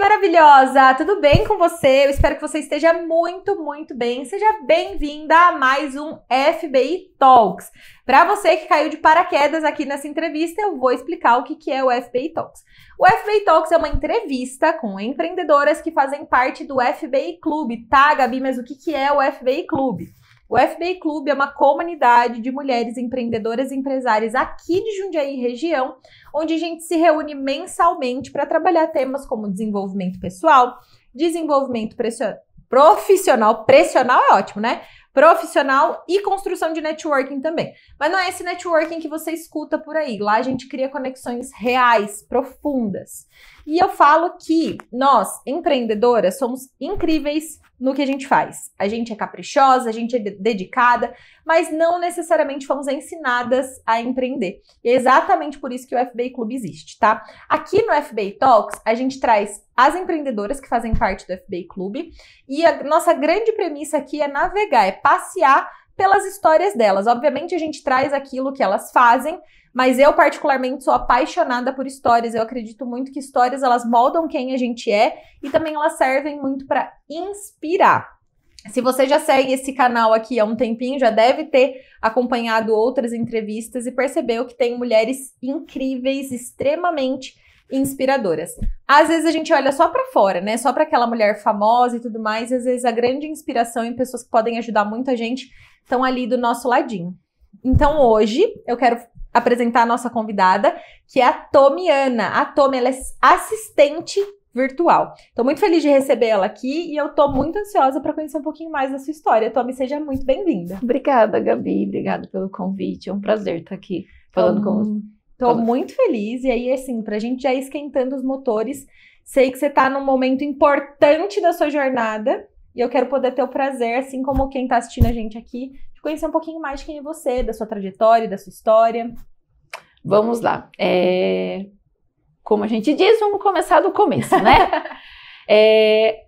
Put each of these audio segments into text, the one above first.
maravilhosa! Tudo bem com você? Eu espero que você esteja muito bem. Seja bem-vinda a mais um FBI Talks. Para você que caiu de paraquedas aqui nessa entrevista, eu vou explicar o que é o FBI Talks. O FBI Talks é uma entrevista com empreendedoras que fazem parte do FBI Clube, tá, Gabi? Mas o que é o FBI Clube? O FBI Clube é uma comunidade de mulheres empreendedoras e empresárias aqui de Jundiaí região, onde a gente se reúne mensalmente para trabalhar temas como desenvolvimento pessoal, desenvolvimento profissional, pressional é ótimo, né? Profissional e construção de networking também. Mas não é esse networking que você escuta por aí. Lá a gente cria conexões reais, profundas. E eu falo que nós, empreendedoras, somos incríveis no que a gente faz. A gente é caprichosa, a gente é dedicada, mas não necessariamente fomos ensinadas a empreender. E é exatamente por isso que o FBI Clube existe, tá? Aqui no FBI Talks, a gente traz as empreendedoras que fazem parte do FBI Clube e a nossa grande premissa aqui é navegar, é passear pelas histórias delas. Obviamente, a gente traz aquilo que elas fazem, mas eu particularmente sou apaixonada por histórias. Eu acredito muito que histórias, elas moldam quem a gente é e também elas servem muito para inspirar. Se você já segue esse canal aqui há um tempinho, já deve ter acompanhado outras entrevistas e percebeu que tem mulheres incríveis, extremamente inspiradoras. Às vezes a gente olha só para fora, né? Só para aquela mulher famosa e tudo mais, e às vezes a grande inspiração em pessoas que podem ajudar muita gente estão ali do nosso ladinho. Então hoje eu quero apresentar a nossa convidada, que é a Tomiana. A Tomi, ela é assistente virtual. Estou muito feliz de receber ela aqui e eu estou muito ansiosa para conhecer um pouquinho mais da sua história. Tomi, seja muito bem-vinda. Obrigada, Gabi. Obrigada pelo convite. É um prazer estar aqui falando com você. Estou muito feliz. E aí, assim, para a gente já ir esquentando os motores, sei que você está num momento importante da sua jornada e eu quero poder ter o prazer, assim como quem está assistindo a gente aqui, de conhecer um pouquinho mais de quem é você, da sua trajetória, da sua história. Vamos lá. Como a gente diz, vamos começar do começo, né?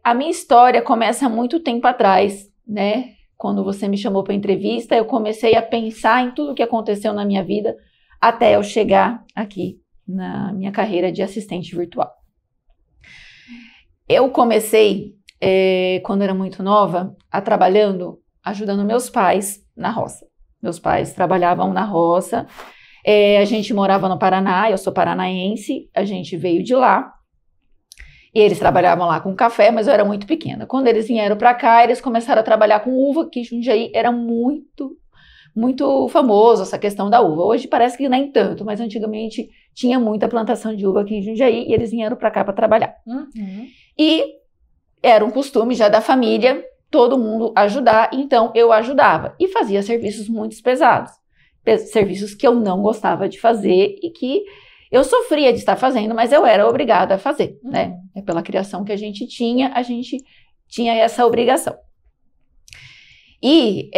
A minha história começa há muito tempo atrás, né? Quando você me chamou para entrevista, eu comecei a pensar em tudo que aconteceu na minha vida até eu chegar aqui na minha carreira de assistente virtual. Eu comecei, quando era muito nova, ajudando meus pais na roça. Meus pais trabalhavam na roça, a gente morava no Paraná, eu sou paranaense, a gente veio de lá, e eles trabalhavam lá com café, mas eu era muito pequena. Quando eles vieram para cá, eles começaram a trabalhar com uva, que em Jundiaí era muito famoso essa questão da uva. Hoje parece que nem tanto, mas antigamente tinha muita plantação de uva aqui em Jundiaí, e eles vieram para cá para trabalhar. Uhum. E era um costume já da família, todo mundo ajudar, então eu ajudava e fazia serviços muito pesados, serviços que eu não gostava de fazer e que eu sofria de estar fazendo, mas eu era obrigada a fazer, né? Pela criação que a gente tinha essa obrigação. E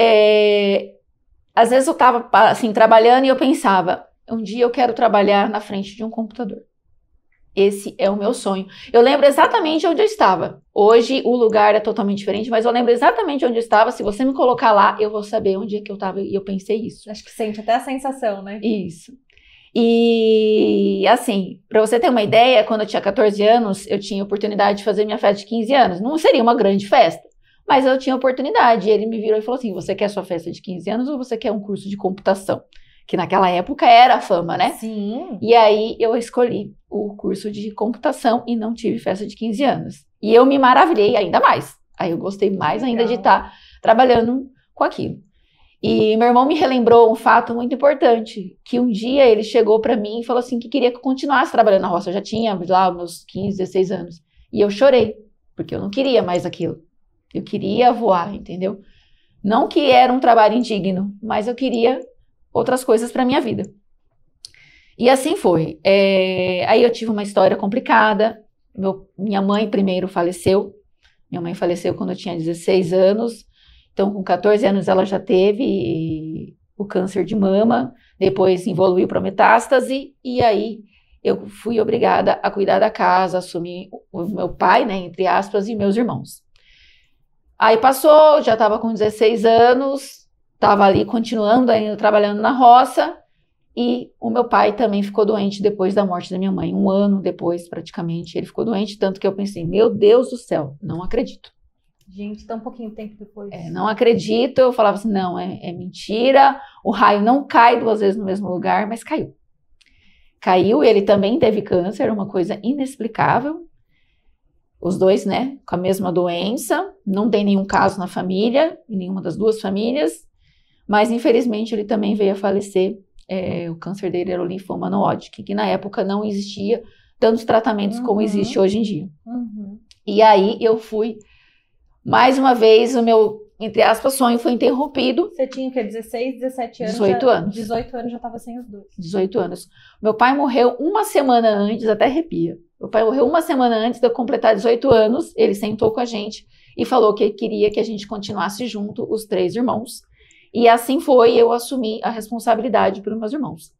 às vezes eu estava assim trabalhando e eu pensava, um dia eu quero trabalhar na frente de um computador. Esse é o meu sonho. Eu lembro exatamente onde eu estava. Hoje o lugar é totalmente diferente, mas eu lembro exatamente onde eu estava. Se você me colocar lá, eu vou saber onde é que eu estava e eu pensei isso. Acho que sente até a sensação, né? Isso. E assim, para você ter uma ideia, quando eu tinha 14 anos, eu tinha oportunidade de fazer minha festa de 15 anos. Não seria uma grande festa, mas eu tinha oportunidade. E ele me virou e falou assim, você quer sua festa de 15 anos ou você quer um curso de computação? Que naquela época era a fama, né? Sim. E aí eu escolhi o curso de computação e não tive festa de 15 anos. E eu me maravilhei ainda mais. Aí eu gostei mais ainda de estar trabalhando com aquilo. E meu irmão me relembrou um fato muito importante, que um dia ele chegou para mim e falou assim que queria que eu continuasse trabalhando na roça. Eu já tinha lá meus 15, 16 anos. E eu chorei, porque eu não queria mais aquilo. Eu queria voar, entendeu? Não que era um trabalho indigno, mas eu queria outras coisas para minha vida. E assim foi. Aí eu tive uma história complicada. Minha mãe primeiro faleceu. Minha mãe faleceu quando eu tinha 16 anos. Então, com 14 anos ela já teve o câncer de mama. Depois evoluiu para metástase. E aí eu fui obrigada a cuidar da casa, assumir o meu pai, né, entre aspas, e meus irmãos. Aí passou, já estava com 16 anos. Estava ali continuando ainda trabalhando na roça E o meu pai também ficou doente depois da morte da minha mãe. 1 ano depois, praticamente, ele ficou doente. Tanto que eu pensei, meu Deus do céu, não acredito. Gente, tão pouquinho tempo depois. Não acredito. Eu falava assim, não, é mentira. O raio não cai 2 vezes no mesmo lugar, mas caiu. Caiu, ele também teve câncer, uma coisa inexplicável. Os dois, né, com a mesma doença. Não tem nenhum caso na família, em nenhuma das 2 famílias. Mas, infelizmente, ele também veio a falecer. O câncer dele era o linfoma no Hodgkin, que na época não existia tantos tratamentos como existe hoje em dia. E aí eu fui, mais uma vez, o meu, entre aspas, sonho foi interrompido. Você tinha o quê? 16, 17 anos? 18 anos. 18 anos já estava sem os 2. 18 anos. Meu pai morreu 1 semana antes, até arrepia. Meu pai morreu 1 semana antes de eu completar 18 anos, ele sentou com a gente e falou que queria que a gente continuasse junto, os 3 irmãos. E assim foi, eu assumi a responsabilidade pelos meus irmãos.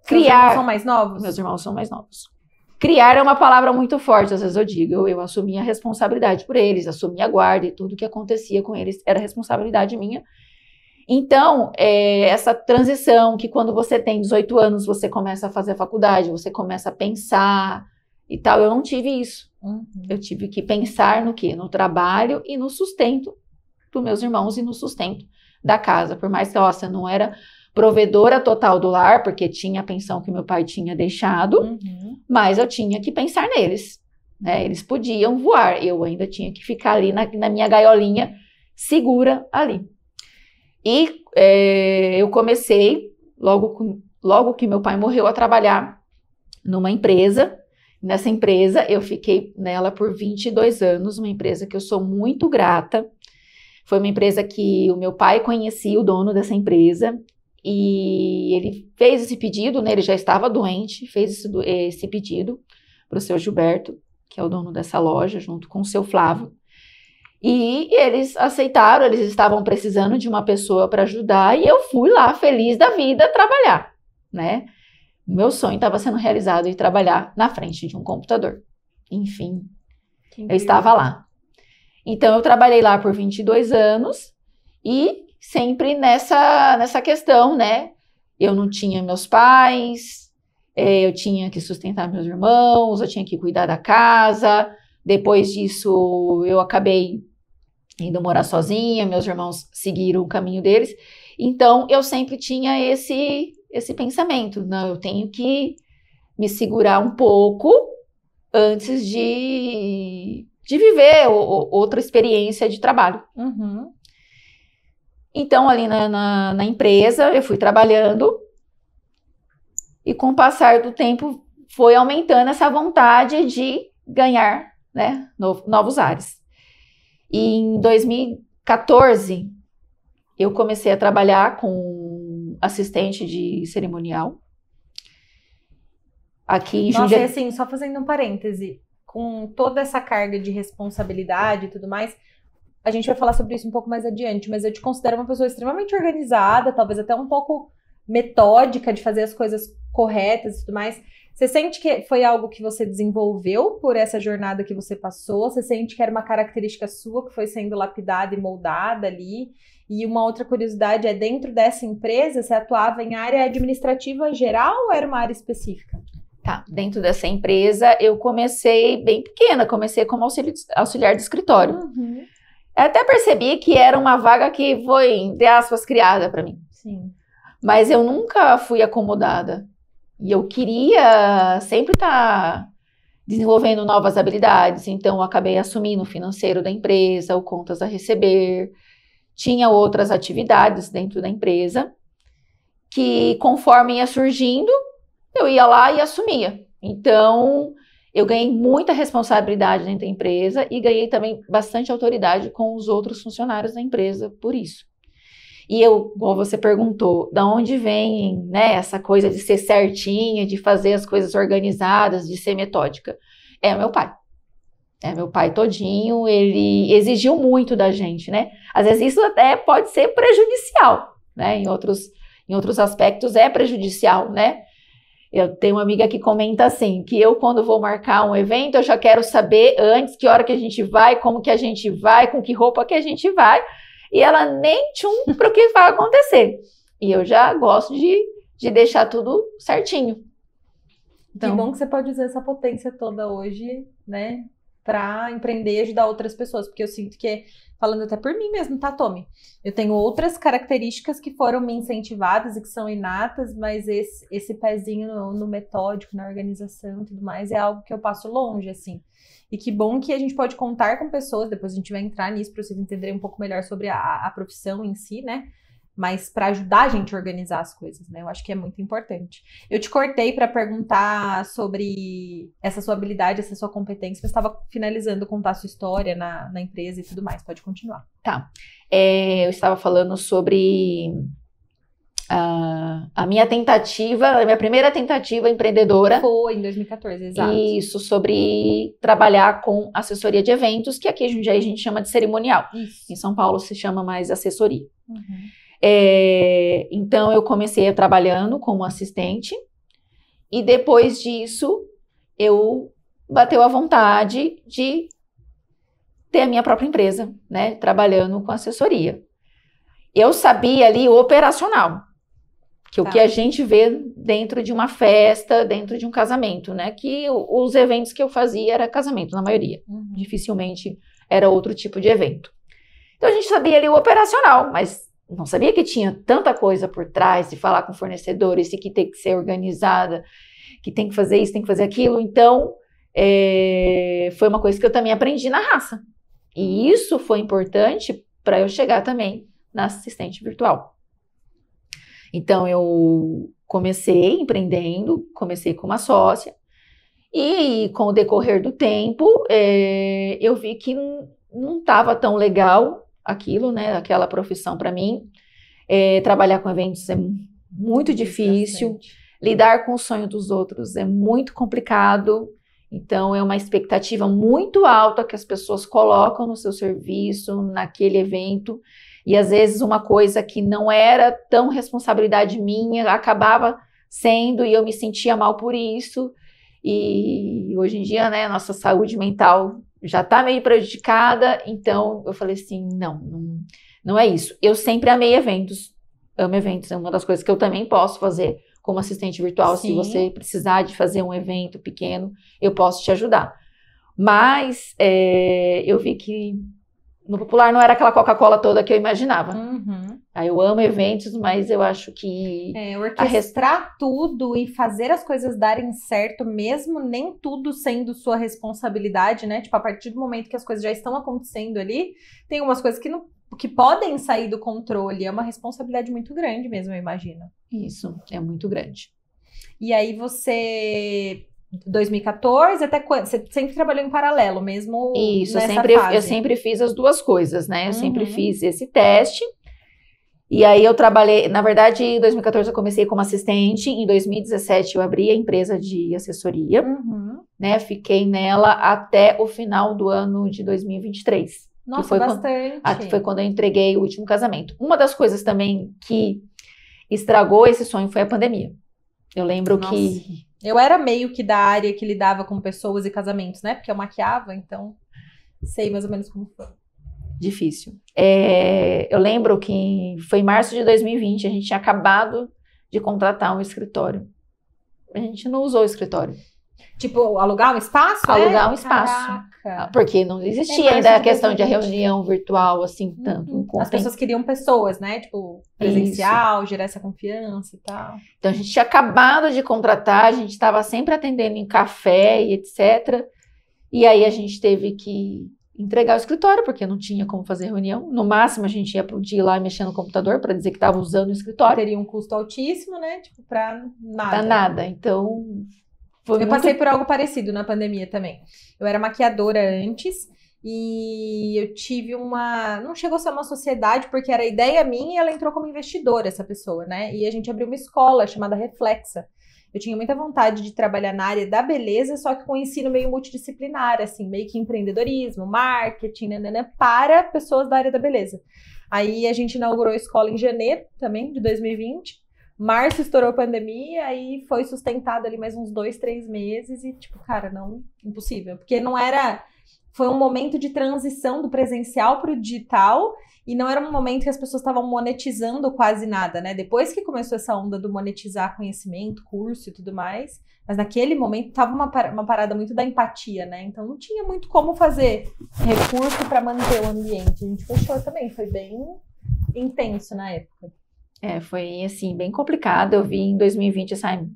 Seus irmãos são mais novos? Meus irmãos são mais novos. Criar é uma palavra muito forte, às vezes eu digo. Eu assumi a responsabilidade por eles, assumi a guarda e tudo que acontecia com eles era responsabilidade minha. Então, essa transição que quando você tem 18 anos, você começa a fazer a faculdade, você começa a pensar e tal, eu não tive isso. Eu tive que pensar no quê? No trabalho e no sustento dos meus irmãos e no sustento da casa, por mais que, nossa, não era provedora total do lar, porque tinha a pensão que meu pai tinha deixado, mas eu tinha que pensar neles, né? Eles podiam voar, eu ainda tinha que ficar ali na minha gaiolinha, segura ali. E eu comecei, logo que meu pai morreu, a trabalhar numa empresa. Nessa empresa, eu fiquei nela por 22 anos, uma empresa que eu sou muito grata. Foi uma empresa que o meu pai conhecia o dono dessa empresa e ele fez esse pedido, né? Ele já estava doente, fez esse pedido para o seu Gilberto, que é o dono dessa loja, junto com o seu Flávio. E eles aceitaram, eles estavam precisando de uma pessoa para ajudar e eu fui lá, feliz da vida, trabalhar, né? Meu sonho estava sendo realizado de trabalhar na frente de um computador. Enfim, eu estava lá. Então, eu trabalhei lá por 22 anos e sempre nessa questão, né? Eu não tinha meus pais, eu tinha que sustentar meus irmãos, eu tinha que cuidar da casa. Depois disso, eu acabei indo morar sozinha, meus irmãos seguiram o caminho deles. Então, eu sempre tinha esse pensamento, não, eu tenho que me segurar um pouco antes de viver outra experiência de trabalho. Então, ali na empresa, eu fui trabalhando e com o passar do tempo foi aumentando essa vontade de ganhar, né, novos ares. E em 2014, eu comecei a trabalhar com assistente de cerimonial aqui em Jundiaí. Nossa, e assim, só fazendo um parêntese, com toda essa carga de responsabilidade e tudo mais, a gente vai falar sobre isso um pouco mais adiante, mas eu te considero uma pessoa extremamente organizada, talvez até um pouco metódica de fazer as coisas corretas e tudo mais. Você sente que foi algo que você desenvolveu por essa jornada que você passou? Você sente que era uma característica sua que foi sendo lapidada e moldada ali? E uma outra curiosidade é, dentro dessa empresa, você atuava em área administrativa geral ou era uma área específica? Tá, dentro dessa empresa eu comecei bem pequena, comecei como auxiliar de escritório. Eu até percebi que era uma vaga que foi, entre aspas, criada para mim. Sim. Mas eu nunca fui acomodada. E eu queria sempre estar desenvolvendo novas habilidades, então eu acabei assumindo o financeiro da empresa, o contas a receber, tinha outras atividades dentro da empresa, que conforme ia surgindo, eu ia lá e assumia. Então, eu ganhei muita responsabilidade dentro da empresa e ganhei também bastante autoridade com os outros funcionários da empresa por isso. E eu, como você perguntou, da onde vem, né, essa coisa de ser certinha, de fazer as coisas organizadas, de ser metódica? É meu pai. É meu pai todinho, ele exigiu muito da gente, né? Às vezes isso até pode ser prejudicial, né? Em outros aspectos é prejudicial, né? Eu tenho uma amiga que comenta assim, que eu quando vou marcar um evento, eu já quero saber antes que hora que a gente vai, como que a gente vai, com que roupa que a gente vai, e ela nem tchum para o que vai acontecer. E eu já gosto de de deixar tudo certinho. Então, que bom que você pode usar essa potência toda hoje, né, para empreender e ajudar outras pessoas, porque eu sinto que, falando até por mim mesmo, tá, Tommy? Eu tenho outras características que foram me incentivadas e que são inatas, mas esse pezinho no metódico, na organização e tudo mais, é algo que eu passo longe, assim. E que bom que a gente pode contar com pessoas, depois a gente vai entrar nisso para vocês entenderem um pouco melhor sobre a profissão em si, né? Mas para ajudar a gente a organizar as coisas, né? Eu acho que é muito importante. Eu te cortei para perguntar sobre essa sua habilidade, essa sua competência, mas estava finalizando contar a sua história na empresa e tudo mais. Pode continuar. Tá. Eu estava falando sobre a minha tentativa, a minha primeira tentativa empreendedora. Foi em 2014, exato. Isso, sobre trabalhar com assessoria de eventos, que aqui em Jundiaí a gente chama de cerimonial. Isso. Em São Paulo se chama mais assessoria. Uhum. Então eu comecei trabalhando como assistente e depois disso eu bateu a vontade de ter a minha própria empresa, né, trabalhando com assessoria. Eu sabia ali o operacional, que o que a gente vê dentro de uma festa, dentro de um casamento, né, que os eventos que eu fazia era casamento na maioria, dificilmente era outro tipo de evento. Então a gente sabia ali o operacional, mas não sabia que tinha tanta coisa por trás, de falar com fornecedores, e que tem que ser organizada, que tem que fazer isso, tem que fazer aquilo. Então, foi uma coisa que eu também aprendi na raça. E isso foi importante para eu chegar também na assistente virtual. Então, eu comecei empreendendo, comecei com uma sócia, e com o decorrer do tempo, eu vi que não estava tão legal aquilo, né, aquela profissão para mim. Trabalhar com eventos é muito difícil, lidar com o sonho dos outros é muito complicado, então é uma expectativa muito alta que as pessoas colocam no seu serviço, naquele evento, e às vezes uma coisa que não era tão responsabilidade minha, acabava sendo, e eu me sentia mal por isso, e hoje em dia, né, nossa saúde mental já está meio prejudicada, então eu falei assim, não é isso. Eu sempre amei eventos, amo eventos, é uma das coisas que eu também posso fazer como assistente virtual. Sim. Se você precisar de fazer um evento pequeno, eu posso te ajudar. Mas eu vi que no popular não era aquela Coca-Cola toda que eu imaginava. Aí eu amo eventos, mas eu acho que... orquestrar tudo e fazer as coisas darem certo, mesmo nem tudo sendo sua responsabilidade, né? Tipo, a partir do momento que as coisas já estão acontecendo ali, tem umas coisas que podem sair do controle. É uma responsabilidade muito grande mesmo, eu imagino. Isso, é muito grande. E aí você... 2014 até quando? Você sempre trabalhou em paralelo, mesmo Isso, nessa fase? Eu sempre fiz as duas coisas, né? Eu sempre fiz esse teste. E aí eu trabalhei, na verdade, em 2014 eu comecei como assistente, em 2017 eu abri a empresa de assessoria, né? Fiquei nela até o final do ano de 2023. Nossa, foi bastante. Foi quando eu entreguei o último casamento. Uma das coisas também que estragou esse sonho foi a pandemia. Eu lembro que... Eu era meio que da área que lidava com pessoas e casamentos, né? Porque eu maquiava, então sei mais ou menos como foi. Difícil. Eu lembro que foi em março de 2020, a gente tinha acabado de contratar um escritório. A gente não usou o escritório. Tipo, alugar um espaço? Alugar um espaço. Caraca. Porque não existia ainda a questão de reunião virtual, assim, tanto. As pessoas queriam pessoas, né? Tipo, presencial, gerar essa confiança e tal. Então, a gente tinha acabado de contratar, a gente estava sempre atendendo em café e etc. E aí, a gente teve que entregar o escritório, porque não tinha como fazer reunião. No máximo, a gente podia ir lá mexer no computador para dizer que estava usando o escritório. Teria um custo altíssimo, né? Tipo, pra nada. Pra nada. Então... Eu passei por algo parecido na pandemia também. Eu era maquiadora antes e eu tive não chegou a ser uma sociedade, porque era ideia minha e ela entrou como investidora, essa pessoa, né? E a gente abriu uma escola chamada Reflexa. Eu tinha muita vontade de trabalhar na área da beleza, só que com ensino meio multidisciplinar, assim, meio que empreendedorismo, marketing, para pessoas da área da beleza. Aí a gente inaugurou a escola em janeiro também, de 2020. Março estourou a pandemia, aí foi sustentado ali mais uns 2, 3 meses e, tipo, cara, não, impossível. Porque não era... Foi um momento de transição do presencial para o digital e não era um momento que as pessoas estavam monetizando quase nada, né? Depois que começou essa onda do monetizar conhecimento, curso e tudo mais, mas naquele momento tava uma parada muito da empatia, né? Então não tinha muito como fazer recurso para manter o ambiente. A gente fechou também, foi bem intenso na época. Foi assim, bem complicado. Eu vi em 2020, assim,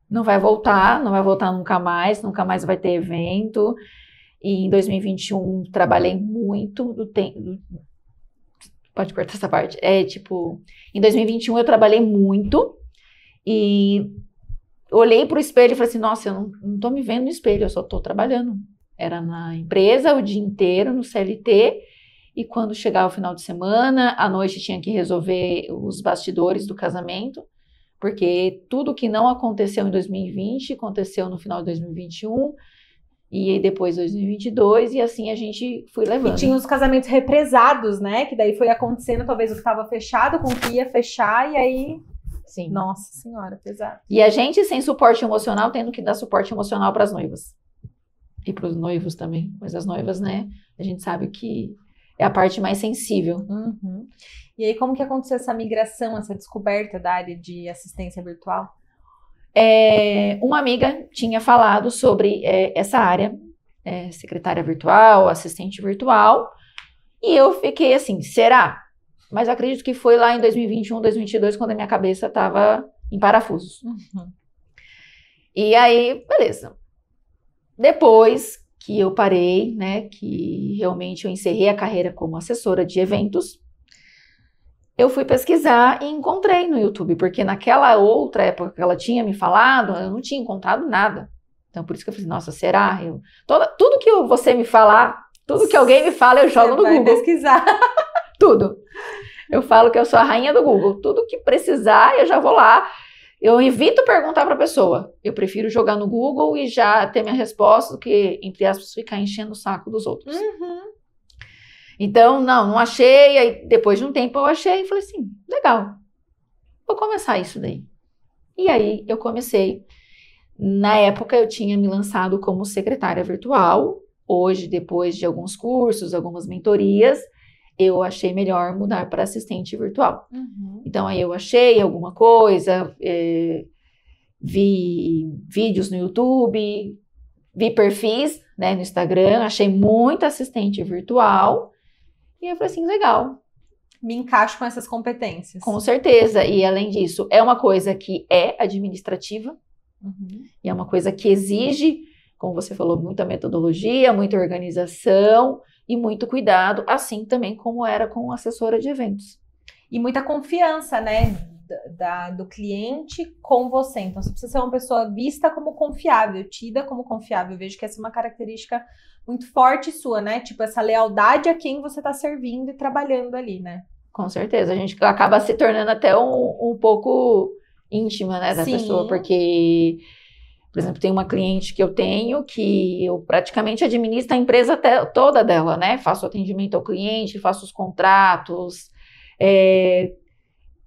não vai voltar nunca mais vai ter evento. E em 2021 trabalhei muito do tempo. Pode cortar essa parte. Em 2021 eu trabalhei muito e olhei pro espelho e falei assim, nossa, eu não tô me vendo no espelho, eu só tô trabalhando. Era na empresa o dia inteiro, no CLT, e quando chegava o final de semana, à noite tinha que resolver os bastidores do casamento, porque tudo que não aconteceu em 2020 aconteceu no final de 2021, e depois 2022, e assim a gente foi levando. E tinha os casamentos represados, né? Que daí foi acontecendo, talvez o que estava fechado com o que ia fechar, e aí... Sim. Nossa senhora, pesado. E a gente, sem suporte emocional, tendo que dar suporte emocional para as noivas. E para os noivos também. Mas as noivas, né? A gente sabe que é a parte mais sensível. Uhum. E aí, como que aconteceu essa migração, essa descoberta da área de assistência virtual? Uma amiga tinha falado sobre essa área, secretária virtual, assistente virtual, e eu fiquei assim, será? Mas eu acredito que foi lá em 2021, 2022, quando a minha cabeça estava em parafusos. Uhum. E aí, beleza. Depois que eu parei, né, que realmente eu encerrei a carreira como assessora de eventos, eu fui pesquisar e encontrei no YouTube, porque naquela outra época que ela tinha me falado, eu não tinha encontrado nada. Então, por isso que eu falei, nossa, será? Tudo que você me falar, tudo que alguém me fala, eu jogo no Google. Vai pesquisar. Tudo. Eu falo que eu sou a rainha do Google. Tudo que precisar, eu já vou lá. Eu evito perguntar para a pessoa. Eu prefiro jogar no Google e já ter minha resposta do que, entre aspas, ficar enchendo o saco dos outros. Uhum. Então, não achei. Aí, depois de um tempo, eu achei e falei assim, legal. Vou começar isso daí. E aí, eu comecei. Na época, eu tinha me lançado como secretária virtual. Hoje, depois de alguns cursos, algumas mentorias, eu achei melhor mudar para assistente virtual. Uhum. Então, aí eu achei alguma coisa, vi vídeos no YouTube, vi perfis, né, no Instagram, achei muito assistente virtual. E eu falei assim, legal. Me encaixo com essas competências. Com certeza. E, além disso, é uma coisa que é administrativa. Uhum. E é uma coisa que exige, como você falou, muita metodologia, muita organização e muito cuidado, assim também como era com assessora de eventos. E muita confiança, né, do cliente com você. Então, você precisa ser uma pessoa vista como confiável, tida como confiável. Eu vejo que essa é uma característica muito forte sua, né? Tipo, essa lealdade a quem você está servindo e trabalhando ali, né? Com certeza. A gente acaba se tornando até um pouco íntima, né, da Sim. pessoa, porque... Por exemplo, tem uma cliente que eu tenho que eu praticamente administro a empresa toda dela, né? Faço atendimento ao cliente, faço os contratos. É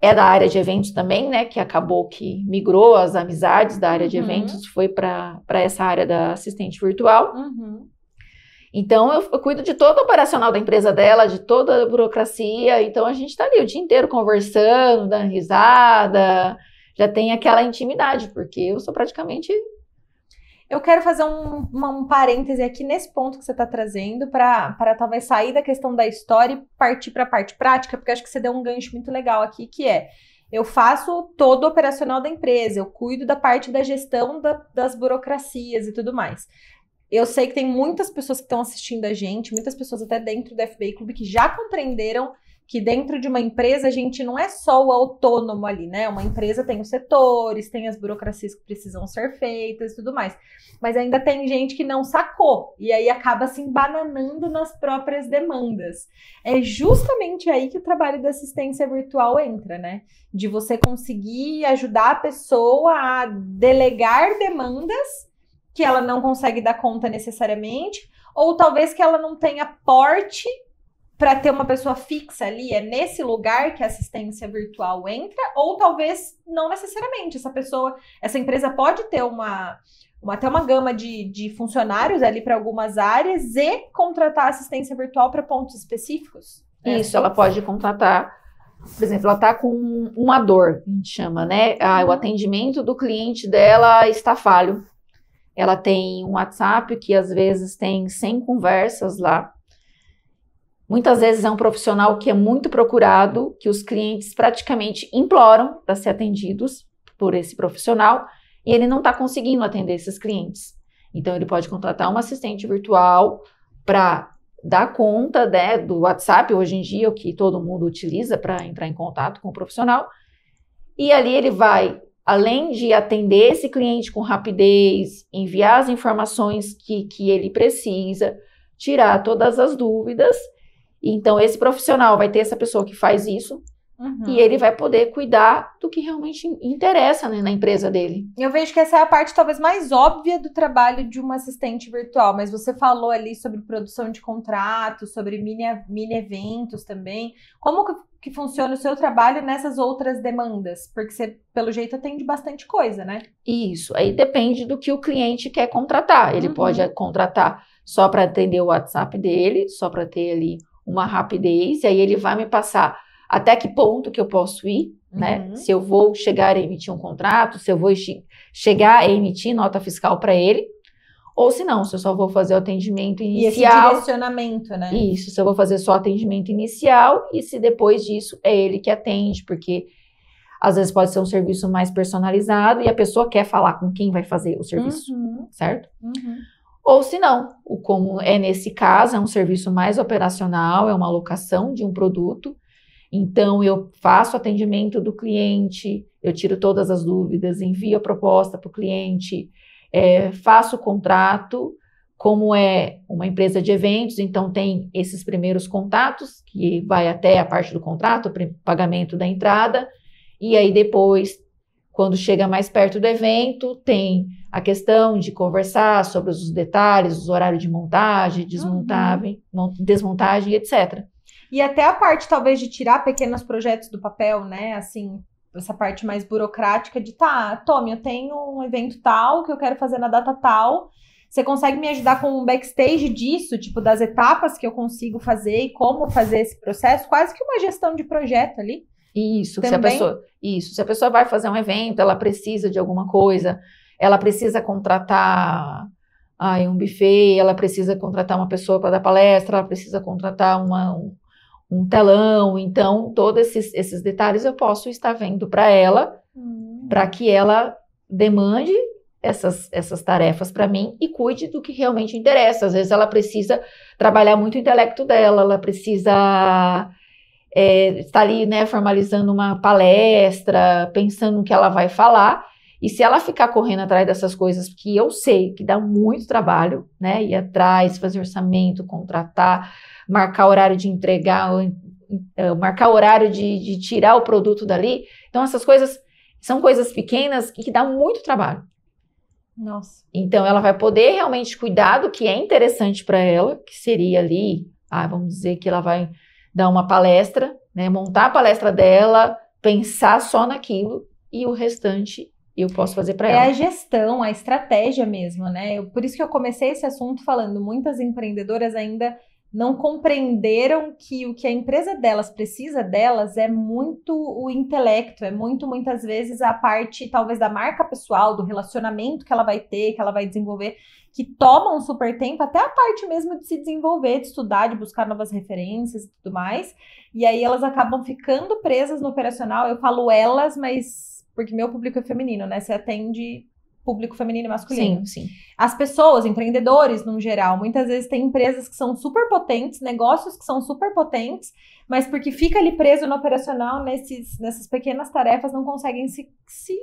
da área de eventos também, né? Que acabou que migrou as amizades da área de eventos, foi para essa área da assistente virtual. Uhum. Então, eu cuido de todo o operacional da empresa dela, de toda a burocracia. Então, a gente está ali o dia inteiro conversando, dando risada... Já tem aquela intimidade, porque eu sou praticamente... Eu quero fazer um parêntese aqui nesse ponto que você está trazendo para talvez sair da questão da história e partir para a parte prática, porque acho que você deu um gancho muito legal aqui, que é, eu faço todo o operacional da empresa, eu cuido da parte da gestão das burocracias e tudo mais. Eu sei que tem muitas pessoas que estão assistindo a gente, muitas pessoas até dentro do FBI Clube que já compreenderam que dentro de uma empresa a gente não é só o autônomo ali, né? Uma empresa tem os setores, tem as burocracias que precisam ser feitas e tudo mais. Mas ainda tem gente que não sacou e aí acaba se embananando nas próprias demandas. É justamente aí que o trabalho da assistência virtual entra, né? De você conseguir ajudar a pessoa a delegar demandas que ela não consegue dar conta necessariamente, ou talvez que ela não tenha porte para ter uma pessoa fixa ali. É nesse lugar que a assistência virtual entra, ou talvez não necessariamente. Essa empresa pode ter até uma gama de funcionários ali para algumas áreas e contratar assistência virtual para pontos específicos. Isso, ela pode contratar, por exemplo, ela está com uma dor, a gente chama, né? O atendimento do cliente dela está falho. Ela tem um WhatsApp que às vezes tem 100 conversas lá. Muitas vezes é um profissional que é muito procurado, que os clientes praticamente imploram para ser atendidos por esse profissional e ele não está conseguindo atender esses clientes. Então, ele pode contratar um assistente virtual para dar conta, né, do WhatsApp, hoje em dia, o que todo mundo utiliza para entrar em contato com o profissional. E ali ele vai, além de atender esse cliente com rapidez, enviar as informações que ele precisa, tirar todas as dúvidas. Então, esse profissional vai ter essa pessoa que faz isso e ele vai poder cuidar do que realmente interessa, né, na empresa dele. Eu vejo que essa é a parte talvez mais óbvia do trabalho de uma assistente virtual, mas você falou ali sobre produção de contratos, sobre mini eventos também. Como que funciona o seu trabalho nessas outras demandas? Porque você, pelo jeito, atende bastante coisa, né? Isso, aí depende do que o cliente quer contratar. Ele pode contratar só para atender o WhatsApp dele, só para ter ali uma rapidez, e aí ele vai me passar até que ponto que eu posso ir, né? Se eu vou chegar a emitir um contrato, se eu vou chegar a emitir nota fiscal para ele, ou se não, se eu só vou fazer o atendimento inicial. E esse direcionamento, né? Isso, se eu vou fazer só atendimento inicial e se depois disso é ele que atende, porque às vezes pode ser um serviço mais personalizado e a pessoa quer falar com quem vai fazer o serviço, certo? Ou se não, como é nesse caso, é um serviço mais operacional, é uma alocação de um produto. Então, eu faço atendimento do cliente, eu tiro todas as dúvidas, envio a proposta para o cliente, faço o contrato, como é uma empresa de eventos, então tem esses primeiros contatos, que vai até a parte do contrato, o pagamento da entrada, e aí depois, quando chega mais perto do evento, tem a questão de conversar sobre os detalhes, os horários de montagem, desmontagem, etc. E até a parte, talvez, de tirar pequenos projetos do papel, né? Assim, essa parte mais burocrática de, Tommy, eu tenho um evento tal que eu quero fazer na data tal. Você consegue me ajudar com um backstage disso, tipo, das etapas que eu consigo fazer e como fazer esse processo? Quase que uma gestão de projeto ali. Isso, se a pessoa vai fazer um evento, ela precisa de alguma coisa, ela precisa contratar um buffet, ela precisa contratar uma pessoa para dar palestra, ela precisa contratar um telão, então todos esses detalhes eu posso estar vendo para ela, para que ela demande essas tarefas para mim e cuide do que realmente interessa. Às vezes ela precisa trabalhar muito o intelecto dela, ela precisa estar ali, né, formalizando uma palestra, pensando no que ela vai falar, e se ela ficar correndo atrás dessas coisas que eu sei que dá muito trabalho, né, ir atrás, fazer orçamento, contratar, marcar horário de entregar, marcar horário de tirar o produto dali. Então, essas coisas são coisas pequenas que dá muito trabalho. Nossa. Então, ela vai poder realmente cuidar do que é interessante para ela, que seria ali, vamos dizer que ela vai dar uma palestra, né, montar a palestra dela, pensar só naquilo, e o restante eu posso fazer para ela. É a gestão, a estratégia mesmo, né? Por isso que eu comecei esse assunto falando, muitas empreendedoras ainda não compreenderam que o que a empresa delas precisa delas é muito o intelecto, é muito, muitas vezes, a parte, talvez, da marca pessoal, do relacionamento que ela vai ter, que ela vai desenvolver, que toma um super tempo, até a parte mesmo de se desenvolver, de estudar, de buscar novas referências e tudo mais. E aí elas acabam ficando presas no operacional. Eu falo elas, mas porque meu público é feminino, né? Você atende público feminino e masculino. Sim. As pessoas, empreendedores, no geral, muitas vezes tem empresas que são super potentes, negócios que são super potentes, mas porque fica ali preso no operacional, nessas pequenas tarefas, não conseguem se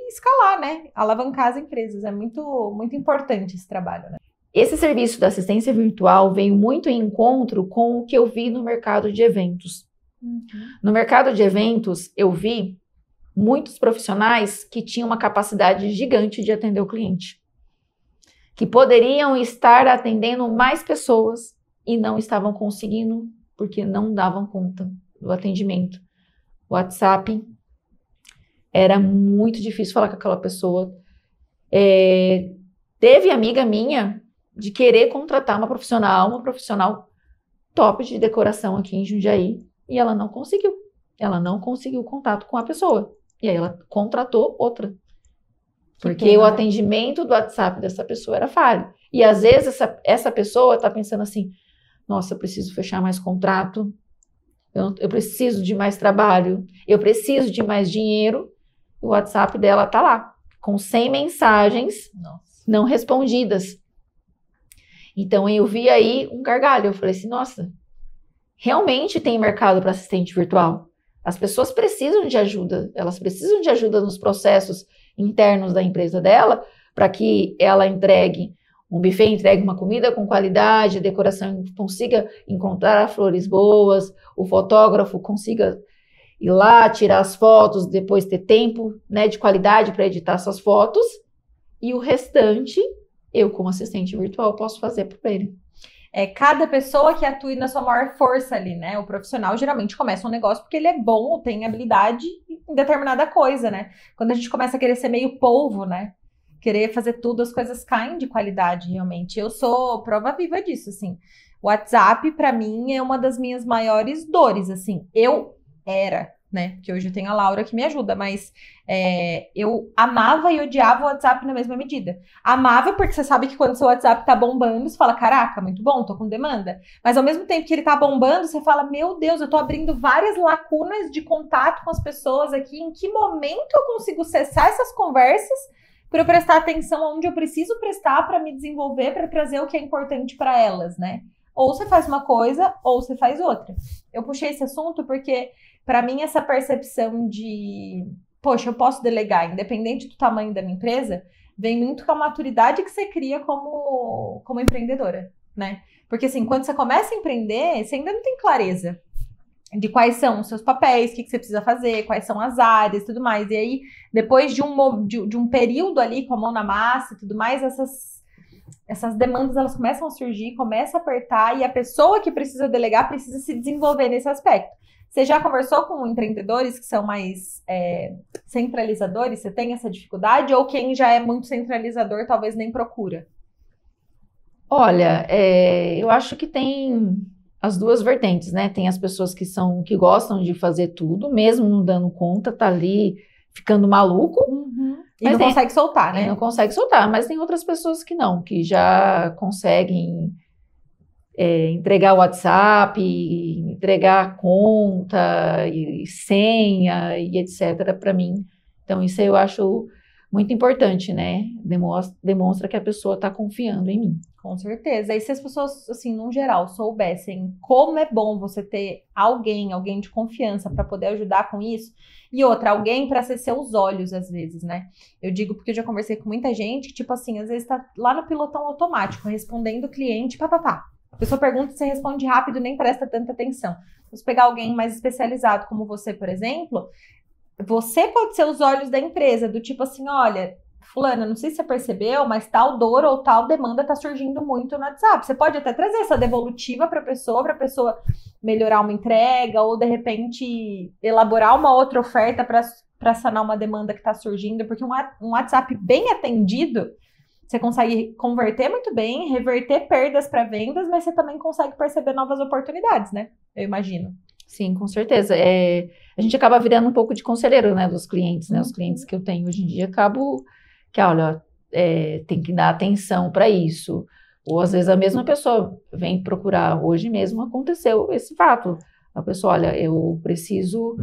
escalar, né? Alavancar as empresas. É muito, muito importante esse trabalho, né? Esse serviço da assistência virtual veio muito em encontro com o que eu vi no mercado de eventos. No mercado de eventos, eu vi muitos profissionais que tinham uma capacidade gigante de atender o cliente, que poderiam estar atendendo mais pessoas e não estavam conseguindo porque não davam conta do atendimento. O WhatsApp era muito difícil falar com aquela pessoa. Teve amiga minha de querer contratar uma profissional top de decoração aqui em Jundiaí, e ela não conseguiu. Ela não conseguiu contato com a pessoa. E aí ela contratou outra. Porque o atendimento do WhatsApp dessa pessoa era falho. E às vezes essa pessoa está pensando assim, nossa, eu preciso fechar mais contrato, eu preciso de mais trabalho, eu preciso de mais dinheiro. O WhatsApp dela está lá, com 100 mensagens não respondidas. Então eu vi aí um gargalho. Eu falei assim, nossa, realmente tem mercado para assistente virtual. As pessoas precisam de ajuda, elas precisam de ajuda nos processos internos da empresa dela, para que ela entregue um buffet, entregue uma comida com qualidade, a decoração consiga encontrar flores boas, o fotógrafo consiga ir lá, tirar as fotos, depois ter tempo, né, de qualidade para editar essas fotos, e o restante, eu como assistente virtual posso fazer para ele. Cada pessoa que atue na sua maior força ali, né? O profissional geralmente começa um negócio porque ele é bom ou tem habilidade em determinada coisa, né? Quando a gente começa a querer ser meio polvo, né? Querer fazer tudo, as coisas caem de qualidade, realmente. Eu sou prova viva disso, assim. O WhatsApp, pra mim, é uma das minhas maiores dores, assim. Eu era, né? Que hoje eu tenho a Laura que me ajuda, mas eu amava e odiava o WhatsApp na mesma medida. Amava porque você sabe que quando seu WhatsApp tá bombando, você fala, caraca, muito bom, tô com demanda. Mas ao mesmo tempo que ele tá bombando, você fala, meu Deus, eu tô abrindo várias lacunas de contato com as pessoas aqui. Em que momento eu consigo cessar essas conversas para eu prestar atenção onde eu preciso prestar para me desenvolver, para trazer o que é importante para elas, né? Ou você faz uma coisa, ou você faz outra. Eu puxei esse assunto porque, para mim, essa percepção de, poxa, eu posso delegar, independente do tamanho da minha empresa, vem muito com a maturidade que você cria como empreendedora, né? Porque, assim, quando você começa a empreender, você ainda não tem clareza de quais são os seus papéis, o que você precisa fazer, quais são as áreas e tudo mais. E aí, depois de um período ali com a mão na massa e tudo mais, essas demandas, elas começam a surgir, começam a apertar, e a pessoa que precisa delegar precisa se desenvolver nesse aspecto. Você já conversou com empreendedores que são mais centralizadores? Você tem essa dificuldade? Ou quem já é muito centralizador talvez nem procura? Olha, eu acho que tem as duas vertentes, né? Tem as pessoas que gostam de fazer tudo, mesmo não dando conta, tá ali ficando maluco. E não consegue soltar, né? Não consegue soltar, mas tem outras pessoas que não, que já conseguem entregar o WhatsApp, entregar a conta, e senha, e etc. para mim. Então, isso aí eu acho muito importante, né? Demonstra que a pessoa está confiando em mim. Com certeza. E se as pessoas, assim, no geral, soubessem como é bom você ter alguém de confiança para poder ajudar com isso, e outra, alguém para ser seus olhos, às vezes, né? Eu digo porque eu já conversei com muita gente que, tipo assim, às vezes tá lá no pilotão automático, respondendo o cliente, papapá. A pessoa pergunta, você responde rápido, nem presta tanta atenção. Se pegar alguém mais especializado, como você, por exemplo, você pode ser os olhos da empresa, do tipo assim, olha, fulana, não sei se você percebeu, mas tal dor ou tal demanda tá surgindo muito no WhatsApp. Você pode até trazer essa devolutiva para a pessoa melhorar uma entrega, ou de repente elaborar uma outra oferta para sanar uma demanda que está surgindo, porque um WhatsApp bem atendido, você consegue converter muito bem, reverter perdas para vendas, mas você também consegue perceber novas oportunidades, né? Eu imagino. Sim, com certeza. A gente acaba virando um pouco de conselheiro, né, dos clientes, né? Os clientes que eu tenho hoje em dia acabo que, olha, tem que dar atenção para isso. Ou às vezes a mesma pessoa vem procurar. Hoje mesmo aconteceu esse fato. A pessoa, olha, eu preciso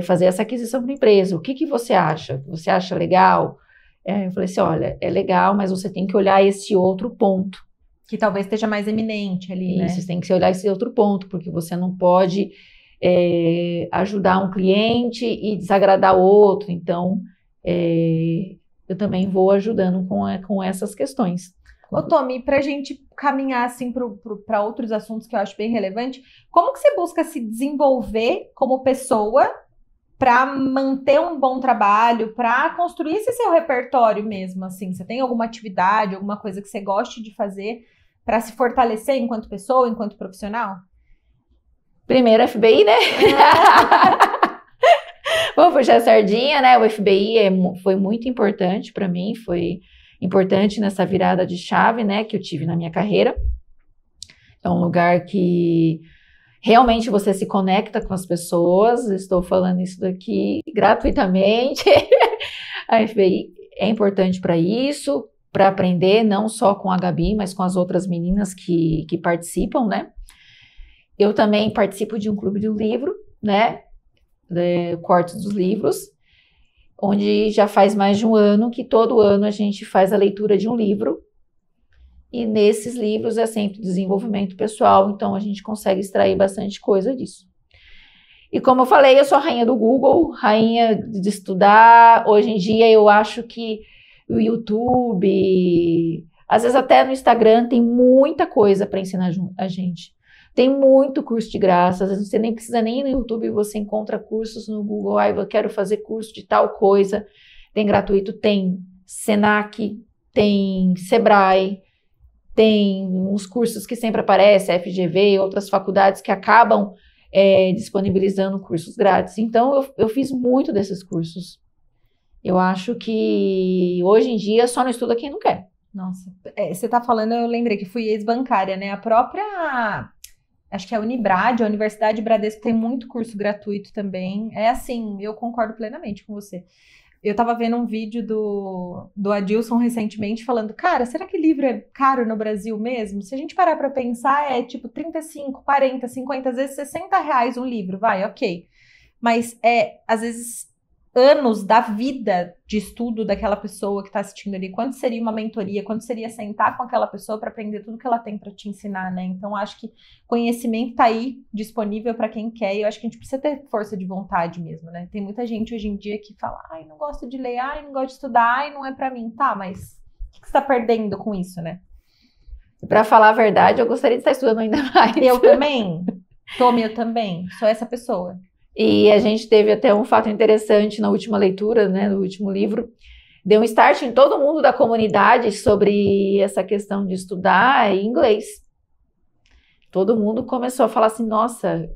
fazer essa aquisição para a empresa. O que você acha? Você acha legal? Eu falei assim, olha, é legal, mas você tem que olhar esse outro ponto. Que talvez esteja mais eminente ali, né? Isso, tem que olhar esse outro ponto, porque você não pode ajudar um cliente e desagradar outro. Então, eu também vou ajudando com essas questões. Ô, Tomi, pra gente caminhar assim para outros assuntos que eu acho bem relevante, como que você busca se desenvolver como pessoa para manter um bom trabalho, para construir esse seu repertório mesmo, assim? Você tem alguma atividade, alguma coisa que você goste de fazer para se fortalecer enquanto pessoa, enquanto profissional? Primeiro, FBI, né? Vamos puxar a sardinha, né? O FBI foi muito importante para mim, foi importante nessa virada de chave, né, que eu tive na minha carreira. É um lugar que realmente você se conecta com as pessoas. Estou falando isso daqui gratuitamente. A FBI é importante para isso, para aprender não só com a Gabi, mas com as outras meninas que participam, né? Eu também participo de um clube do livro, né? Cortes dos livros, onde já faz mais de um ano que todo ano a gente faz a leitura de um livro. E nesses livros é sempre desenvolvimento pessoal, então a gente consegue extrair bastante coisa disso. E como eu falei, eu sou a rainha do Google, rainha de estudar. Hoje em dia eu acho que o YouTube, às vezes até no Instagram, tem muita coisa para ensinar a gente. Tem muito curso de graça, às vezes você nem precisa nem ir no YouTube, você encontra cursos no Google. Eu quero fazer curso de tal coisa. Tem gratuito, tem Senac, tem Sebrae, tem uns cursos que sempre aparecem, FGV, outras faculdades que acabam disponibilizando cursos grátis. Então, eu fiz muito desses cursos. Eu acho que hoje em dia só não estuda quem não quer. Nossa, você tá falando, eu lembrei que fui ex-bancária, né? A própria, acho que é a Unibrad, a Universidade Bradesco tem muito curso gratuito também. É assim, eu concordo plenamente com você. Eu tava vendo um vídeo do Adilson recentemente falando, cara, será que livro é caro no Brasil mesmo? Se a gente parar pra pensar, é tipo 35, 40, 50, às vezes R$60 um livro, vai, ok. Mas às vezes, anos da vida de estudo daquela pessoa que tá assistindo ali. Quanto seria uma mentoria? Quanto seria sentar com aquela pessoa para aprender tudo que ela tem para te ensinar, né? Então, acho que conhecimento tá aí disponível para quem quer. E eu acho que a gente precisa ter força de vontade mesmo, né? Tem muita gente hoje em dia que fala, ai, não gosto de ler, ai, não gosto de estudar, ai, não é para mim. Tá, mas o que você tá perdendo com isso, né? Para falar a verdade, eu gostaria de estar estudando ainda mais. Eu também. Tommy, eu também. Sou essa pessoa. E a gente teve até um fato interessante na última leitura, né, no último livro. Deu um start em todo mundo da comunidade sobre essa questão de estudar inglês. Todo mundo começou a falar assim, nossa,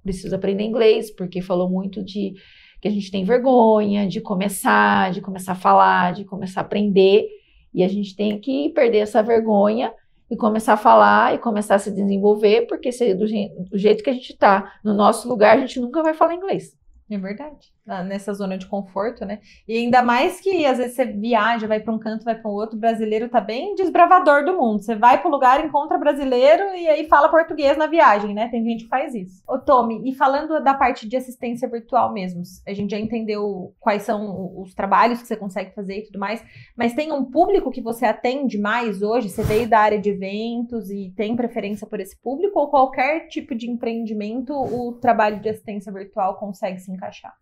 preciso aprender inglês, porque falou muito de que a gente tem vergonha de começar a falar, de começar a aprender. E a gente tem que perder essa vergonha e começar a falar e começar a se desenvolver, porque se do jeito que a gente tá no nosso lugar, a gente nunca vai falar inglês. É verdade. Nessa zona de conforto, né? E ainda mais que às vezes você viaja, vai para um canto, vai para o outro, o brasileiro tá bem desbravador do mundo. Você vai para o lugar, encontra brasileiro e aí fala português na viagem, né? Tem gente que faz isso. Ô, Tommy, e falando da parte de assistência virtual mesmo, a gente já entendeu quais são os trabalhos que você consegue fazer e tudo mais, mas tem um público que você atende mais hoje? Você veio da área de eventos e tem preferência por esse público, ou qualquer tipo de empreendimento o trabalho de assistência virtual consegue se encaixar?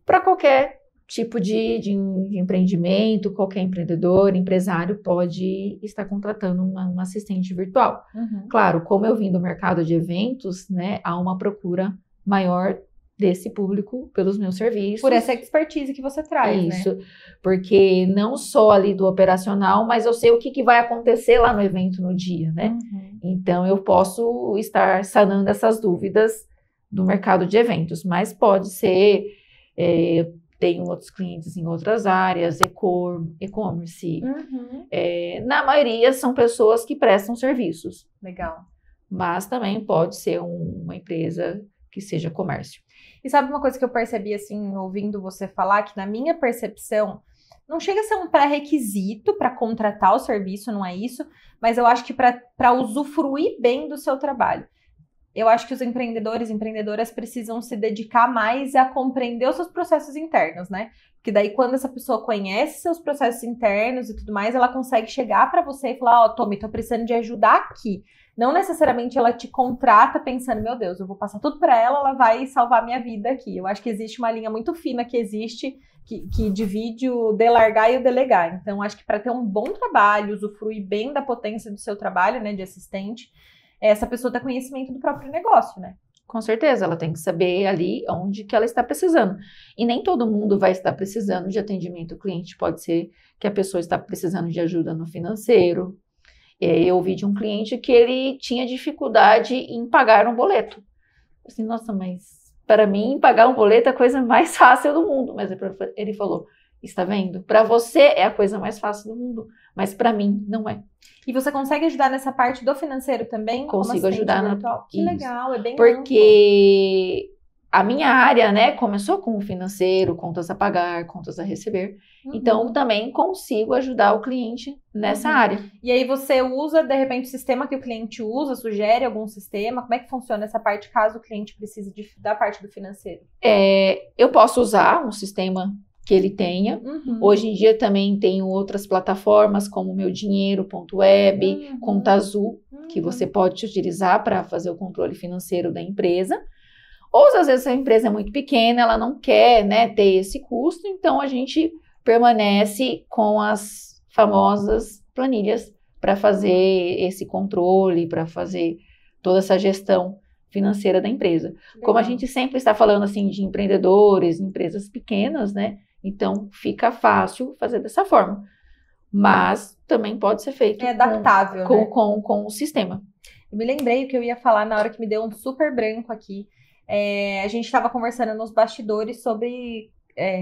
Para qualquer tipo de empreendimento, qualquer empreendedor, empresário pode estar contratando uma assistente virtual. Uhum. Claro, como eu vim do mercado de eventos, né, há uma procura maior desse público pelos meus serviços. Por essa expertise que você traz, isso, né? Porque não só ali do operacional, mas eu sei o que vai acontecer lá no evento no dia, né? Uhum. Então, eu posso estar sanando essas dúvidas do mercado de eventos, mas pode ser... tenho outros clientes em outras áreas, e-commerce. Uhum. Na maioria são pessoas que prestam serviços. Legal. Mas também pode ser uma empresa que seja comércio. E sabe uma coisa que eu percebi, assim, ouvindo você falar, que na minha percepção, não chega a ser um pré-requisito para contratar o serviço, não é isso, mas eu acho que para usufruir bem do seu trabalho. Eu acho que os empreendedores e empreendedoras precisam se dedicar mais a compreender os seus processos internos, né? Porque daí quando essa pessoa conhece seus processos internos e tudo mais, ela consegue chegar para você e falar, ó, Tommy, tô precisando de ajuda aqui. Não necessariamente ela te contrata pensando, meu Deus, eu vou passar tudo para ela vai salvar minha vida aqui. Eu acho que existe uma linha muito fina que existe, que divide o delargar e o delegar. Então, acho que para ter um bom trabalho, usufruir bem da potência do seu trabalho, né, de assistente, essa pessoa tem conhecimento do próprio negócio, né? Com certeza, ela tem que saber ali onde que ela está precisando. E nem todo mundo vai estar precisando de atendimento ao cliente. Pode ser que a pessoa está precisando de ajuda no financeiro. Eu ouvi de um cliente que ele tinha dificuldade em pagar um boleto. Assim, nossa, mas para mim pagar um boleto é a coisa mais fácil do mundo. Mas ele falou, Está vendo? Para você é a coisa mais fácil do mundo, mas para mim não é. E você consegue ajudar nessa parte do financeiro também? Consigo ajudar virtual? Que isso. legal, é bem porque a minha área, né, começou com o financeiro, contas a pagar, contas a receber. Então, também consigo ajudar o cliente nessa área. E aí você usa, de repente, o sistema que o cliente usa, sugere algum sistema? Como é que funciona essa parte, caso o cliente precise da parte do financeiro? Eu posso usar um sistema que ele tenha. Hoje em dia também tenho outras plataformas, como Meu Dinheiro.web, Conta Azul, que você pode utilizar para fazer o controle financeiro da empresa. Ou às vezes a empresa é muito pequena, ela não quer, né, ter esse custo, então a gente permanece com as famosas planilhas para fazer esse controle, para fazer toda essa gestão financeira da empresa. Legal. Como a gente sempre está falando assim de empreendedores, empresas pequenas, né? Então fica fácil fazer dessa forma. Mas também pode ser feito adaptável, com o sistema. Eu me lembrei o que eu ia falar na hora que me deu um super branco aqui. A gente estava conversando nos bastidores sobre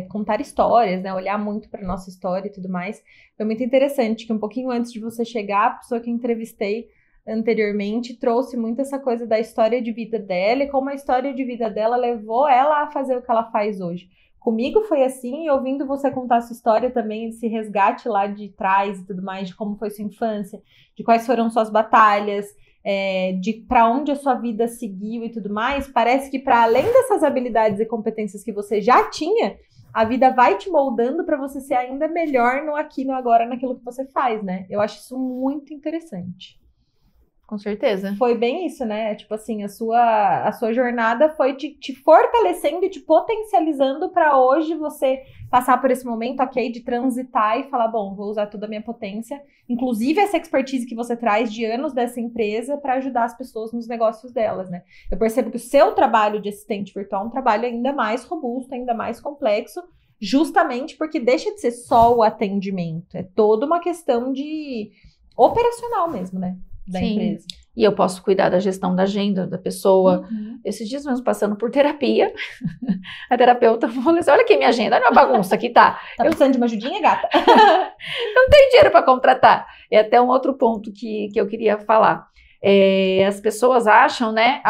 contar histórias, né? Olhar muito para nossa história e tudo mais. Foi muito interessante que um pouquinho antes de você chegar, a pessoa que eu entrevistei anteriormente trouxe muito essa coisa da história de vida dela e como a história de vida dela levou ela a fazer o que ela faz hoje. Comigo foi assim, e ouvindo você contar sua história também, esse resgate lá de trás e tudo mais, de como foi sua infância, de quais foram suas batalhas, de para onde a sua vida seguiu e tudo mais, parece que para além dessas habilidades e competências que você já tinha, a vida vai te moldando para você ser ainda melhor no aqui, no agora, naquilo que você faz, né? Eu acho isso muito interessante. Com certeza. Foi bem isso, né? Tipo assim, a sua jornada foi te fortalecendo e te potencializando para hoje você passar por esse momento, ok, de transitar e falar, bom, vou usar toda a minha potência, inclusive essa expertise que você traz de anos dessa empresa para ajudar as pessoas nos negócios delas, né? Eu percebo que o seu trabalho de assistente virtual é um trabalho ainda mais robusto, ainda mais complexo, justamente porque deixa de ser só o atendimento, é toda uma questão de operacional mesmo, né? Da empresa. E eu posso cuidar da gestão da agenda da pessoa. Esses dias mesmo passando por terapia, a terapeuta falou assim, olha aqui minha agenda, olha uma bagunça aqui, tá? Tá precisando de uma ajudinha, gata? Eu não tenho dinheiro para contratar. É até um outro ponto que eu queria falar. As pessoas acham, né,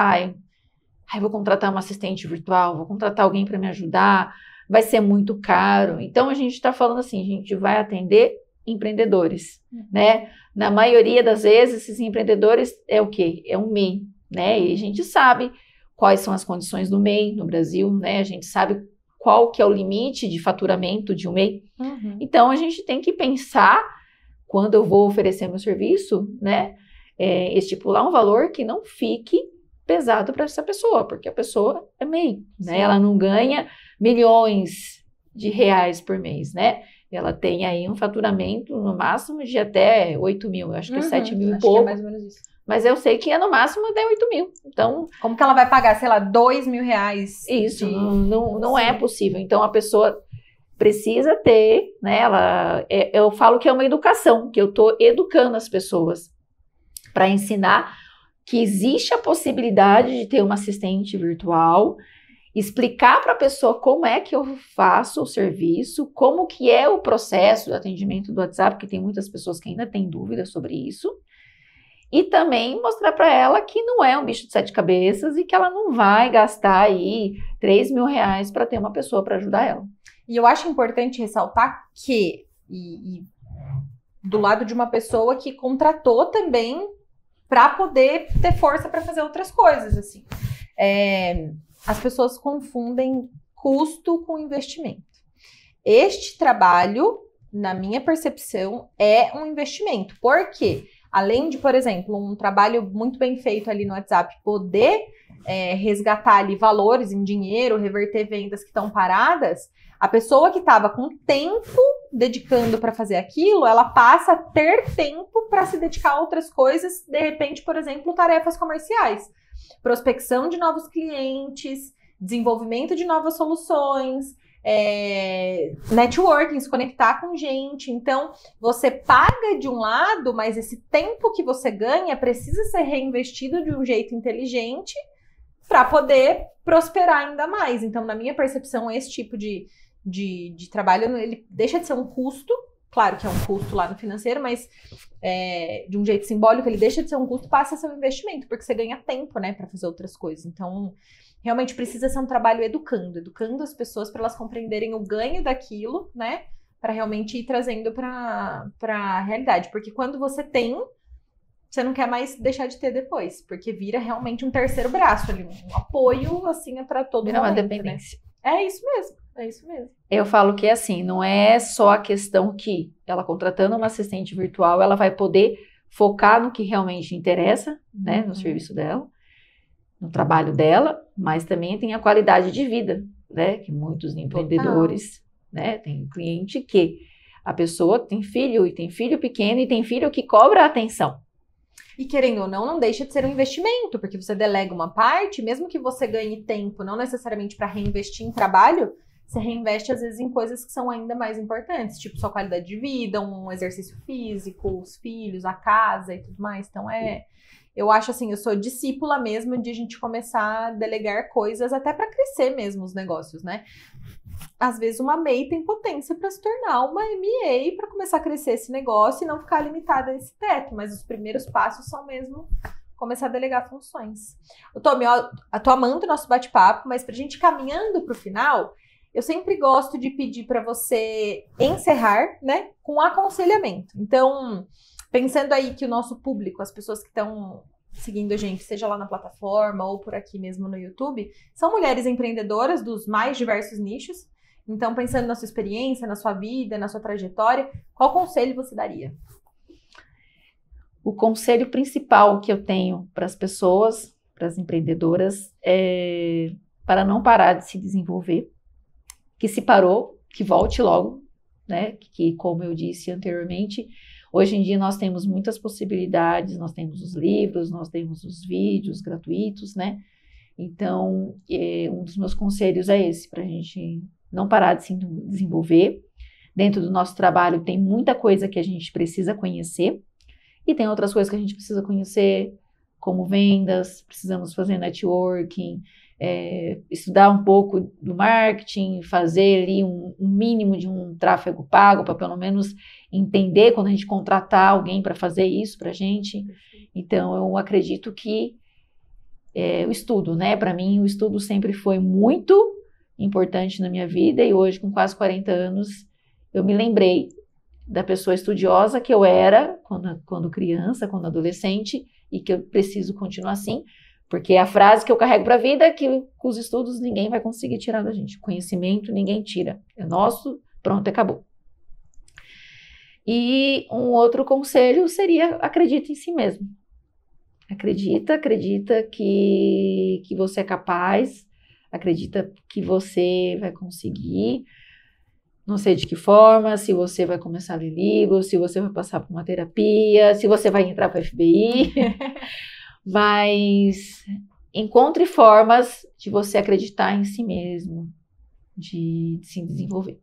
vou contratar uma assistente virtual, vou contratar alguém para me ajudar, vai ser muito caro. Então a gente está falando assim, a gente vai atender empreendedores, né? Na maioria das vezes, esses empreendedores é o quê? É um MEI, né? E a gente sabe quais são as condições do MEI no Brasil, né? A gente sabe qual que é o limite de faturamento de um MEI. Então, a gente tem que pensar, quando eu vou oferecer meu serviço, né? Estipular um valor que não fique pesado para essa pessoa, porque a pessoa é MEI, né? Ela não ganha milhões de reais por mês, né? Ela tem aí um faturamento no máximo de até 8 mil, acho que é 7 mil e pouco. Que é mais ou menos isso. Mas eu sei que é no máximo até 8 mil. Então, como que ela vai pagar, sei lá, 2 mil reais? Isso, não é possível. Então, a pessoa precisa ter, né? Eu falo que é uma educação, que eu estou educando as pessoas para ensinar que existe a possibilidade de ter uma assistente virtual, explicar para a pessoa como é que eu faço o serviço, como que é o processo do atendimento do WhatsApp, porque tem muitas pessoas que ainda têm dúvidas sobre isso, e também mostrar para ela que não é um bicho de 7 cabeças e que ela não vai gastar aí 3 mil reais para ter uma pessoa para ajudar ela. E eu acho importante ressaltar que, do lado de uma pessoa que contratou também para poder ter força para fazer outras coisas, assim. As pessoas confundem custo com investimento. Este trabalho, na minha percepção, é um investimento. Porque, além de, por exemplo, um trabalho muito bem feito ali no WhatsApp, poder resgatar ali valores em dinheiro, reverter vendas que estão paradas, a pessoa que estava com tempo dedicando para fazer aquilo, ela passa a ter tempo para se dedicar a outras coisas, de repente, por exemplo, tarefas comerciais. Prospecção de novos clientes, desenvolvimento de novas soluções, networking, se conectar com gente. Então, você paga de um lado, mas esse tempo que você ganha precisa ser reinvestido de um jeito inteligente para poder prosperar ainda mais. Então, na minha percepção, esse tipo de de trabalho, ele deixa de ser um custo, claro que é um custo lá no financeiro, mas de um jeito simbólico, ele deixa de ser um custo, passa a ser um investimento, porque você ganha tempo, né, para fazer outras coisas. Então, realmente precisa ser um trabalho educando as pessoas para elas compreenderem o ganho daquilo, né, para realmente ir trazendo para a realidade. Porque quando você tem, você não quer mais deixar de ter depois, porque vira realmente um terceiro braço ali, um apoio, assim, para todo mundo. Vira uma dependência. Né? É isso mesmo. Eu falo que, assim, não é só a questão que ela contratando uma assistente virtual, ela vai poder focar no que realmente interessa, né, no serviço dela, no trabalho dela, mas também tem a qualidade de vida, né, que muitos empreendedores, né, tem cliente que a pessoa tem filho, e tem filho pequeno, e tem filho que cobra atenção. E querendo ou não deixa de ser um investimento, porque você delega uma parte, mesmo que você ganhe tempo, não necessariamente para reinvestir em trabalho, você reinveste às vezes em coisas que são ainda mais importantes, tipo sua qualidade de vida, um exercício físico, os filhos, a casa e tudo mais. Então eu acho assim, eu sou discípula mesmo de a gente começar a delegar coisas até para crescer mesmo os negócios, né? Às vezes uma MEI tem potência para se tornar uma MEA para começar a crescer esse negócio e não ficar limitada a esse teto, mas os primeiros passos são mesmo começar a delegar funções. Eu tô amando o nosso bate-papo, mas pra gente ir caminhando pro final, eu sempre gosto de pedir para você encerrar, né, com um aconselhamento. Então, pensando aí que o nosso público, as pessoas que estão seguindo a gente, seja lá na plataforma ou por aqui mesmo no YouTube, são mulheres empreendedoras dos mais diversos nichos. Então, pensando na sua experiência, na sua vida, na sua trajetória, qual conselho você daria? O conselho principal que eu tenho para as pessoas, para as empreendedoras, é para não parar de se desenvolver, que se parou, que volte logo, né? Que, como eu disse anteriormente, hoje em dia nós temos muitas possibilidades, nós temos os livros, nós temos os vídeos gratuitos, né? Então, um dos meus conselhos é esse, para a gente não parar de se desenvolver. Dentro do nosso trabalho tem muita coisa que a gente precisa conhecer e tem outras coisas que a gente precisa conhecer, como vendas, precisamos fazer networking, estudar um pouco do marketing, fazer ali um mínimo de um tráfego pago para pelo menos entender quando a gente contratar alguém para fazer isso para a gente. Então, eu acredito que o estudo, né? Para mim, o estudo sempre foi muito importante na minha vida e hoje, com quase 40 anos, eu me lembrei da pessoa estudiosa que eu era quando criança, quando adolescente, e que eu preciso continuar assim, porque a frase que eu carrego para a vida é que com os estudos ninguém vai conseguir tirar da gente. Conhecimento ninguém tira. É nosso, pronto, acabou. E um outro conselho seria: acredita em si mesmo. Acredita que você é capaz, acredita que você vai conseguir. Não sei de que forma, se você vai começar a ler livros, se você vai passar por uma terapia, se você vai entrar para a FBI, mas encontre formas de você acreditar em si mesmo, de se desenvolver.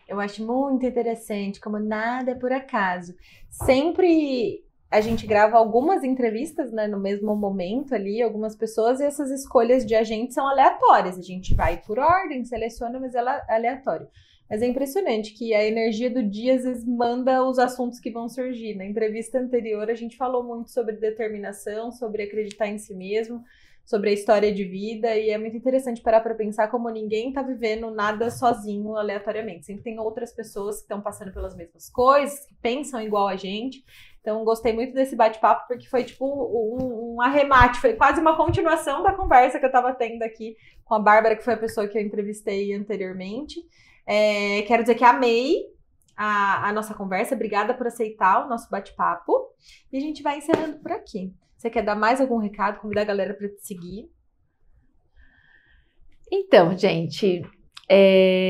Eu acho muito interessante, como nada é por acaso. Sempre a gente grava algumas entrevistas, né, no mesmo momento ali, algumas pessoas, e essas escolhas de agente são aleatórias. A gente vai por ordem, seleciona, mas ela é aleatório. Mas é impressionante que a energia do dia às vezes manda os assuntos que vão surgir. Na entrevista anterior a gente falou muito sobre determinação, sobre acreditar em si mesmo, sobre a história de vida, e é muito interessante parar para pensar como ninguém tá vivendo nada sozinho, aleatoriamente. Sempre tem outras pessoas que estão passando pelas mesmas coisas, que pensam igual a gente. Então, gostei muito desse bate-papo, porque foi tipo um arremate, foi quase uma continuação da conversa que eu estava tendo aqui com a Bárbara, que foi a pessoa que eu entrevistei anteriormente. Quero dizer que amei a nossa conversa, obrigada por aceitar o nosso bate-papo, e a gente vai encerrando por aqui. Você quer dar mais algum recado, convidar a galera para te seguir? Então, gente,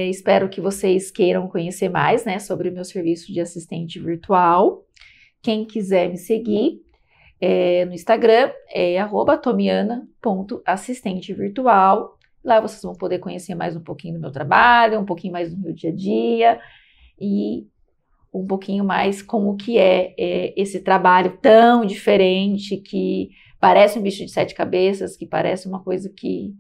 espero que vocês queiram conhecer mais, né, sobre o meu serviço de assistente virtual. Quem quiser me seguir no Instagram é @tomiana.assistentevirtual. Lá vocês vão poder conhecer mais um pouquinho do meu trabalho, um pouquinho mais do meu dia a dia e um pouquinho mais como que é esse trabalho tão diferente, que parece um bicho de 7 cabeças, que parece uma coisa que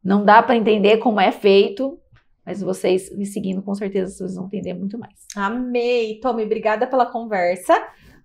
não dá para entender como é feito, Mas vocês me seguindo, com certeza, vocês vão entender muito mais. Amei! Tommy, obrigada pela conversa.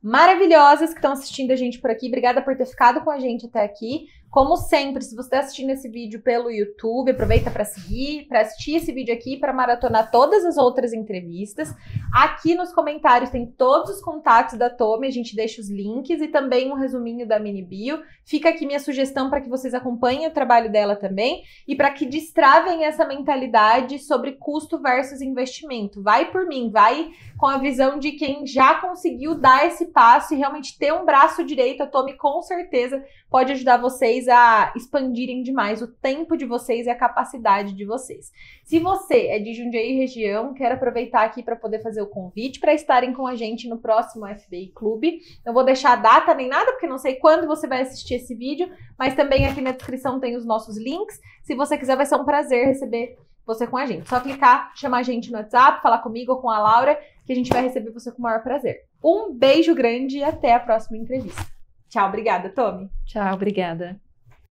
Maravilhosas que estão assistindo a gente por aqui. Obrigada por ter ficado com a gente até aqui. Como sempre, se você está assistindo esse vídeo pelo YouTube, aproveita para seguir, para assistir esse vídeo aqui, para maratonar todas as outras entrevistas. Aqui nos comentários tem todos os contatos da Tommy, a gente deixa os links e também um resuminho da mini bio. Fica aqui minha sugestão para que vocês acompanhem o trabalho dela também e para que destravem essa mentalidade sobre custo versus investimento. Vai por mim, vai com a visão de quem já conseguiu dar esse passo e realmente ter um braço direito. A Tommy com certeza pode ajudar vocês a expandirem demais o tempo de vocês e a capacidade de vocês. Se você é de Jundiaí região, quero aproveitar aqui para poder fazer o convite para estarem com a gente no próximo FBI Clube. Não vou deixar a data nem nada, porque não sei quando você vai assistir esse vídeo, mas também aqui na descrição tem os nossos links. Se você quiser, vai ser um prazer receber você com a gente. Só clicar, chamar a gente no WhatsApp, falar comigo ou com a Laura, que a gente vai receber você com o maior prazer. Um beijo grande e até a próxima entrevista. Tchau, obrigada, Tommy. Tchau, obrigada.